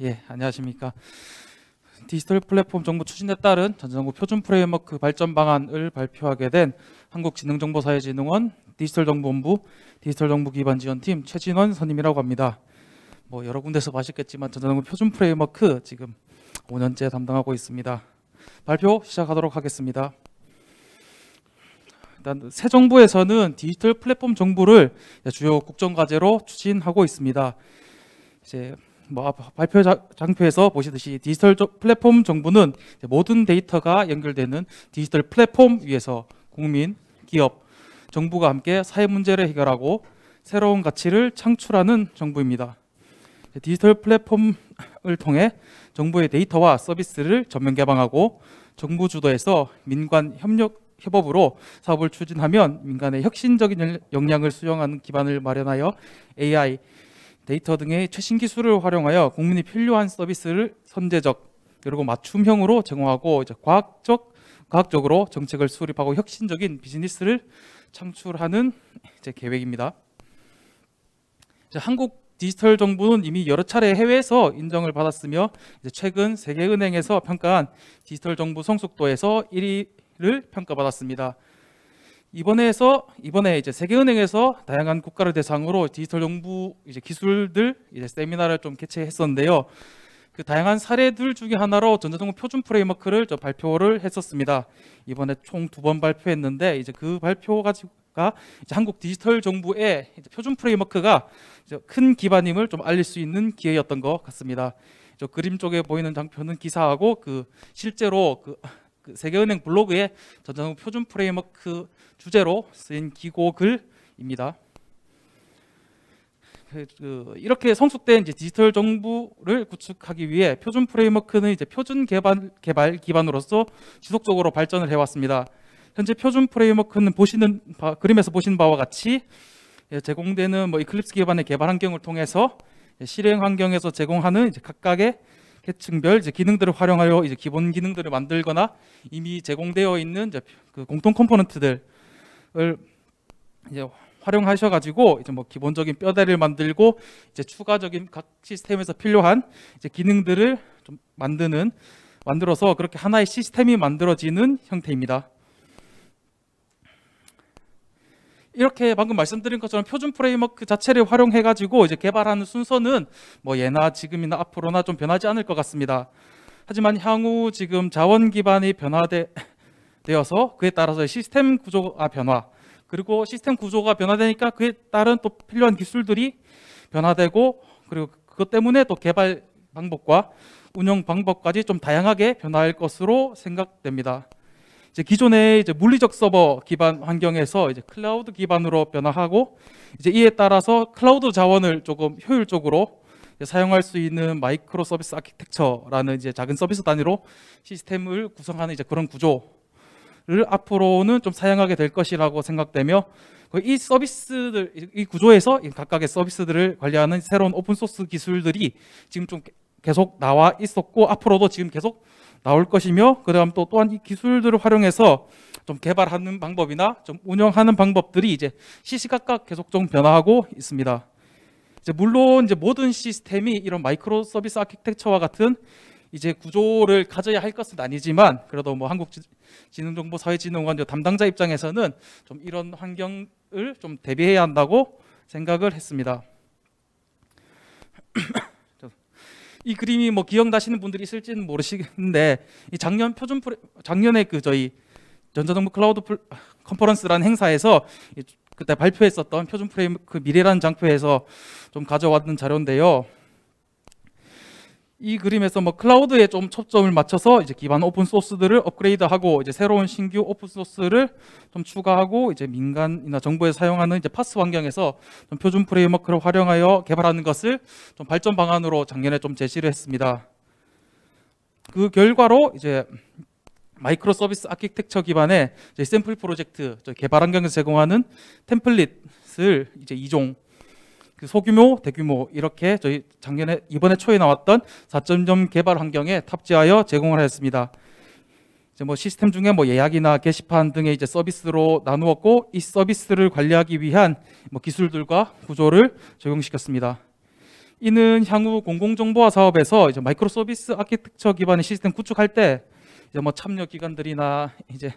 예, 안녕하십니까. 디지털 플랫폼 정부 추진에 따른 전자정부 표준 프레임워크 발전 방안을 발표하게 된 한국지능정보사회진흥원 디지털정보본부 디지털정보기반지원팀 최진원 선임이라고 합니다. 뭐 여러 군데서 보셨겠지만 전자정부 표준 프레임워크 지금 5년째 담당하고 있습니다. 발표 시작하도록 하겠습니다. 일단 새 정부에서는 디지털 플랫폼 정부를 주요 국정과제로 추진하고 있습니다. 이제 발표 장표에서 보시듯이 디지털 플랫폼 정부는 모든 데이터가 연결되는 디지털 플랫폼 위에서 국민, 기업, 정부가 함께 사회 문제를 해결하고 새로운 가치를 창출하는 정부입니다. 디지털 플랫폼을 통해 정부의 데이터와 서비스를 전면 개방하고 정부 주도에서 민관 협업으로 사업을 추진하면 민간의 혁신적인 역량을 수용하는 기반을 마련하여 AI, 데이터 등의 최신 기술을 활용하여 국민이 필요한 서비스를 선제적 그리고 맞춤형으로 제공하고 과학적으로 정책을 수립하고 혁신적인 비즈니스를 창출하는 계획입니다. 한국 디지털 정부는 이미 여러 차례 해외에서 인정을 받았으며 최근 세계은행에서 평가한 디지털 정부 성숙도에서 1위를 평가받았습니다. 이번에 세계은행에서 다양한 국가를 대상으로 디지털 정부 기술들 세미나를 좀 개최했었는데요. 그 다양한 사례들 중에 하나로 전자정부 표준 프레임워크를 발표를 했었습니다. 이번에 총 2번 발표했는데 그 발표 가지고가 한국 디지털 정부의 표준 프레임워크가 큰 기반임을 좀 알릴 수 있는 기회였던 것 같습니다. 그림 쪽에 보이는 장표는 기사하고 실제로 세계은행 블로그에 전자정부 표준 프레임워크 주제로 쓰인 기고 글입니다. 이렇게 성숙된 디지털 정부를 구축하기 위해 표준 프레임워크는 표준 개발 기반으로서 지속적으로 발전을 해왔습니다. 현재 표준 프레임워크는 그림에서 보시는 바와 같이 제공되는 이클립스 기반의 개발 환경을 통해서 실행 환경에서 제공하는 각각의 계층별 기능들을 활용하여 기본 기능들을 만들거나 이미 제공되어 있는 공통 컴포넌트들을 활용하셔가지고 기본적인 뼈대를 만들고 추가적인 각 시스템에서 필요한 기능들을 좀 만들어서 그렇게 하나의 시스템이 만들어지는 형태입니다. 이렇게 방금 말씀드린 것처럼 표준 프레임워크 자체를 활용해가지고 개발하는 순서는 예나 지금이나 앞으로나 좀 변하지 않을 것 같습니다. 하지만 향후 지금 자원 기반이 변화되어서 그에 따라서 시스템 구조가 변화, 그리고 시스템 구조가 변화되니까 그에 따른 또 필요한 기술들이 변화되고, 그리고 그것 때문에 또 개발 방법과 운영 방법까지 좀 다양하게 변화할 것으로 생각됩니다. 기존의 물리적 서버 기반 환경에서 클라우드 기반으로 변화하고, 이에 따라서 클라우드 자원을 조금 효율적으로 사용할 수 있는 마이크로 서비스 아키텍처라는 작은 서비스 단위로 시스템을 구성하는 그런 구조를 앞으로는 좀 사용하게 될 것이라고 생각되며, 이 서비스들, 이 구조에서 각각의 서비스들을 관리하는 새로운 오픈 소스 기술들이 지금 좀 계속 나와 있었고 앞으로도 지금 계속 나올 것이며, 그다음 또한 이 기술들을 활용해서 좀 개발하는 방법이나 좀 운영하는 방법들이 시시각각 계속 좀 변화하고 있습니다. 물론 모든 시스템이 이런 마이크로 서비스 아키텍처와 같은 구조를 가져야 할 것은 아니지만, 그래도 한국지능정보사회진흥원 담당자 입장에서는 좀 이런 환경을 좀 대비해야 한다고 생각을 했습니다. 이 그림이 기억나시는 분들이 있을지는 모르시는데, 작년에 저희 전자정부 클라우드 컨퍼런스라는 행사에서 그때 발표했었던 표준 프레임워크 미래라는 장표에서 좀 가져왔던 자료인데요. 이 그림에서 클라우드에 좀 초점을 맞춰서 기반 오픈 소스들을 업그레이드하고 새로운 신규 오픈 소스를 좀 추가하고 민간이나 정부에 사용하는 파스 환경에서 좀 표준 프레임워크를 활용하여 개발하는 것을 좀 발전 방안으로 작년에 좀 제시를 했습니다. 그 결과로 마이크로 서비스 아키텍처 기반의 샘플 프로젝트 개발 환경에서 제공하는 템플릿을 2종, 소규모, 대규모 이렇게 저희 이번에 초에 나왔던 4.0 개발 환경에 탑재하여 제공을 하였습니다. 시스템 중에 예약이나 게시판 등의 서비스로 나누었고, 이 서비스를 관리하기 위한 기술들과 구조를 적용시켰습니다. 이는 향후 공공정보화 사업에서 이제 마이크로 서비스 아키텍처 기반의 시스템 구축할 때 이제 뭐 참여 기관들이나 이제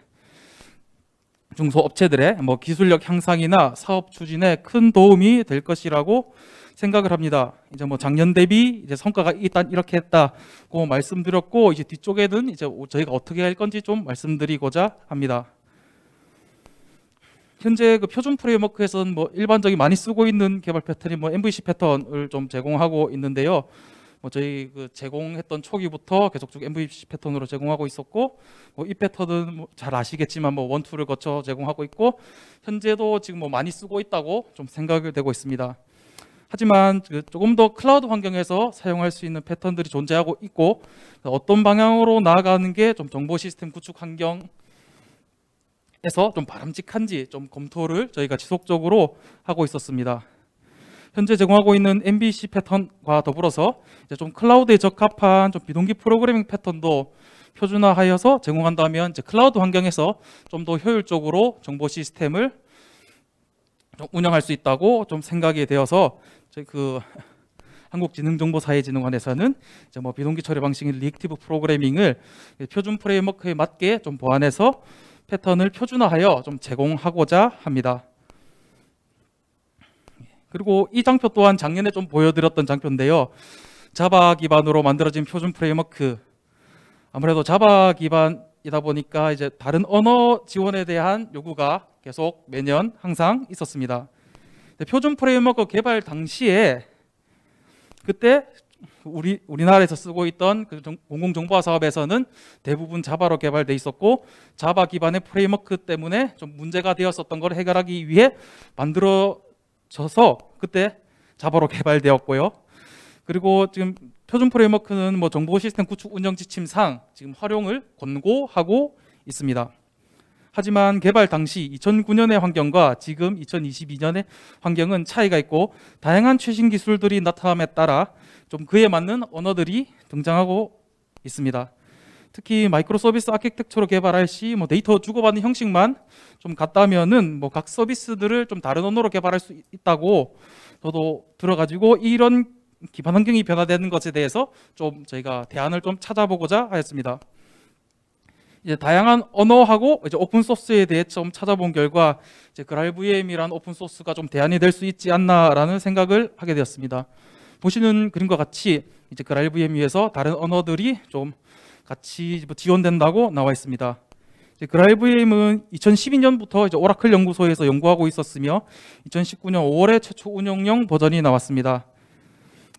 중소업체들의 뭐 기술력 향상이나 사업 추진에 큰 도움이 될 것이라고 생각을 합니다. 이제 뭐 작년 대비 이제 성과가 일단 이렇게 했다고 말씀드렸고, 이제 뒤쪽에는 이제 저희가 어떻게 할 건지 좀 말씀드리고자 합니다. 현재 그 표준 프레임워크에서는 뭐 일반적인 많이 쓰고 있는 개발 패턴이 뭐 MVC 패턴을 좀 제공하고 있는데요. 뭐 저희 그 제공했던 초기부터 계속 쭉 MVC 패턴으로 제공하고 있었고, 뭐 이 패턴은 뭐 잘 아시겠지만 뭐 원투를 거쳐 제공하고 있고, 현재도 지금 뭐 많이 쓰고 있다고 좀 생각이 되고 있습니다. 하지만 그 조금 더 클라우드 환경에서 사용할 수 있는 패턴들이 존재하고 있고, 어떤 방향으로 나아가는 게 좀 정보 시스템 구축 환경에서 좀 바람직한지 좀 검토를 저희가 지속적으로 하고 있었습니다. 현재 제공하고 있는 MVC 패턴과 더불어서 이제 좀 클라우드에 적합한 좀 비동기 프로그래밍 패턴도 표준화하여서 제공한다면 이제 클라우드 환경에서 좀 더 효율적으로 정보 시스템을 좀 운영할 수 있다고 좀 생각이 되어서 저희 그 한국지능정보사회진흥원에서는 이제 뭐 비동기 처리 방식인 리액티브 프로그래밍을 표준 프레임워크에 맞게 좀 보완해서 패턴을 표준화하여 좀 제공하고자 합니다. 그리고 이 장표 또한 작년에 좀 보여드렸던 장표인데요. 자바 기반으로 만들어진 표준 프레임워크, 아무래도 자바 기반이다 보니까 이제 다른 언어 지원에 대한 요구가 계속 매년 항상 있었습니다. 표준 프레임워크 개발 당시에 그때 우리나라에서 쓰고 있던 그 공공정보화 사업에서는 대부분 자바로 개발돼 있었고, 자바 기반의 프레임워크 때문에 좀 문제가 되었었던 걸 해결하기 위해 만들어져서 그때 자바로 개발되었고요. 그리고 지금 표준 프레임워크는 뭐 정보 시스템 구축 운영 지침상 지금 활용을 권고하고 있습니다. 하지만 개발 당시 2009년의 환경과 지금 2022년의 환경은 차이가 있고, 다양한 최신 기술들이 나타남에 따라 좀 그에 맞는 언어들이 등장하고 있습니다. 특히 마이크로 서비스 아키텍처로 개발할 시 뭐 데이터 주고받는 형식만 좀 같다면은 뭐 각 서비스들을 좀 다른 언어로 개발할 수 있다고 저도 들어가지고, 이런 기반 환경이 변화되는 것에 대해서 좀 저희가 대안을 좀 찾아보고자 하였습니다. 이제 다양한 언어하고 이제 오픈 소스에 대해 좀 찾아본 결과 이제 GraalVM이라는 오픈 소스가 좀 대안이 될 수 있지 않나라는 생각을 하게 되었습니다. 보시는 그림과 같이 이제 GraalVM 위에서 다른 언어들이 좀 같이 지원된다고 나와 있습니다. GraalVM은 2012년부터 이제 오라클 연구소에서 연구하고 있었으며 2019년 5월에 최초 운영용 버전이 나왔습니다.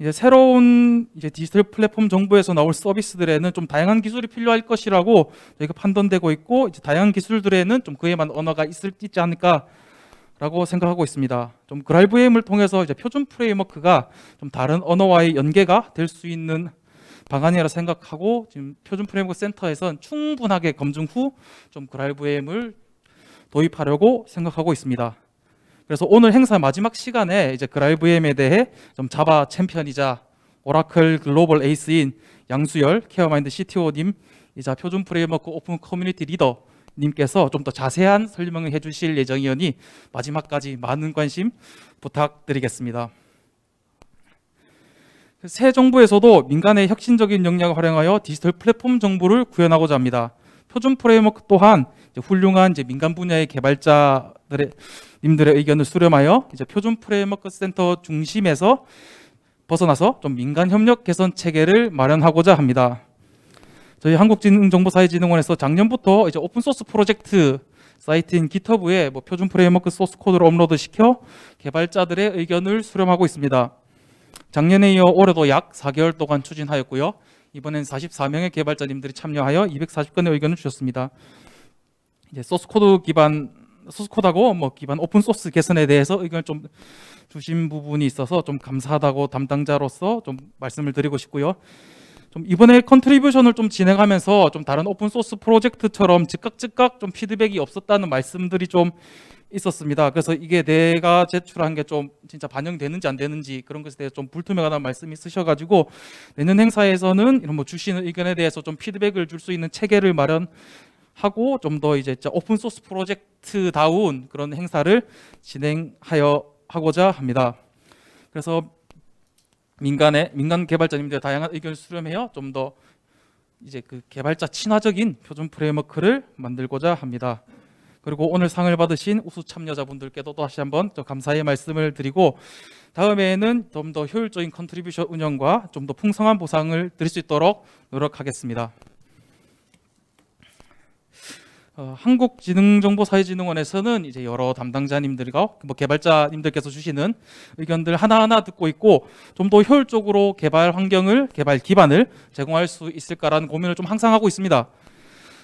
이제 새로운 이제 디지털 플랫폼 정보에서 나올 서비스들에는 좀 다양한 기술이 필요할 것이라고 저희가 판단되고 있고, 이제 다양한 기술들에는 좀 그에 맞는 언어가 있지 않을까라고 생각하고 있습니다. 좀 GraalVM을 통해서 이제 표준 프레임워크가 좀 다른 언어와의 연계가 될 수 있는 방안이라 생각하고, 지금 표준 프레임워크 센터에서는 충분하게 검증 후 좀 GraalVM을 도입하려고 생각하고 있습니다. 그래서 오늘 행사 마지막 시간에 이제 GraalVM에 대해 좀 자바 챔피언이자 오라클 글로벌 에이스인 양수열 케어마인드 CTO님 이자 표준 프레임워크 오픈 커뮤니티 리더님께서 좀 더 자세한 설명을 해주실 예정이오니 마지막까지 많은 관심 부탁드리겠습니다. 새 정부에서도 민간의 혁신적인 역량을 활용하여 디지털 플랫폼 정보를 구현하고자 합니다. 표준 프레임워크 또한 이제 훌륭한 이제 민간 분야의 개발자들의 님들의 의견을 수렴하여 이제 표준 프레임워크 센터 중심에서 벗어나서 좀 민간 협력 개선 체계를 마련하고자 합니다. 저희 한국지능정보사회진흥원에서 작년부터 이제 오픈 소스 프로젝트 사이트인 GitHub에 뭐 표준 프레임워크 소스 코드를 업로드 시켜 개발자들의 의견을 수렴하고 있습니다. 작년에 이어 올해도 약 4개월 동안 추진하였고요. 이번엔 44명의 개발자님들이 참여하여 240건의 의견을 주셨습니다. 이제 소스코드 기반 소스코드하고 뭐 기반 오픈 소스 개선에 대해서 의견을 좀 주신 부분이 있어서 좀 감사하다고 담당자로서 좀 말씀을 드리고 싶고요. 좀 이번에 컨트리뷰션을 좀 진행하면서 좀 다른 오픈 소스 프로젝트처럼 즉각 좀 피드백이 없었다는 말씀들이 좀 있었습니다. 그래서 이게 내가 제출한 게 좀 진짜 반영되는지 안 되는지 그런 것에 대해서 좀 불투명하다는 말씀이 있으셔가지고, 내년 행사에서는 이런 뭐 주시는 의견에 대해서 좀 피드백을 줄 수 있는 체계를 마련하고 좀 더 이제 오픈 소스 프로젝트다운 그런 행사를 진행하고자 합니다. 그래서 민간 개발자님들의 다양한 의견을 수렴해요. 좀 더 이제 그 개발자 친화적인 표준 프레임워크를 만들고자 합니다. 그리고 오늘 상을 받으신 우수 참여자분들께도 또 다시 한번 좀 감사의 말씀을 드리고, 다음에는 좀 더 효율적인 컨트리뷰션 운영과 좀 더 풍성한 보상을 드릴 수 있도록 노력하겠습니다. 한국지능정보사회진흥원에서는 이제 여러 담당자님들과 뭐 개발자님들께서 주시는 의견들 하나하나 듣고 있고, 좀 더 효율적으로 개발 환경을, 개발 기반을 제공할 수 있을까라는 고민을 좀 항상 하고 있습니다.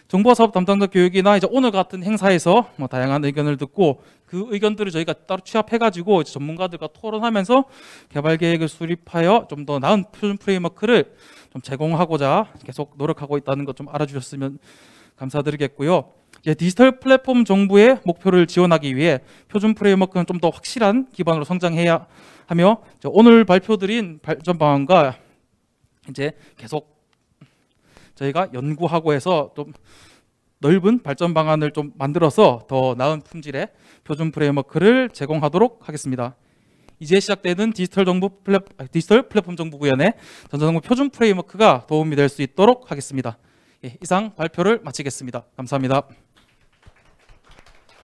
정보사업 담당자 교육이나 이제 오늘 같은 행사에서 뭐 다양한 의견을 듣고, 그 의견들을 저희가 따로 취합해가지고 이제 전문가들과 토론하면서 개발 계획을 수립하여 좀 더 나은 표준 프레임워크를 좀 제공하고자 계속 노력하고 있다는 것 좀 알아주셨으면 감사드리겠고요. 이제 디지털 플랫폼 정부의 목표를 지원하기 위해 표준 프레임워크는 좀 더 확실한 기반으로 성장해야 하며, 오늘 발표드린 발전 방안과 이제 계속 저희가 연구하고 해서 좀 넓은 발전 방안을 좀 만들어서 더 나은 품질의 표준 프레임워크를 제공하도록 하겠습니다. 이제 시작되는 디지털 플랫폼 정부 구현의 전자정부 표준 프레임워크가 도움이 될 수 있도록 하겠습니다. 예, 이상 발표를 마치겠습니다. 감사합니다.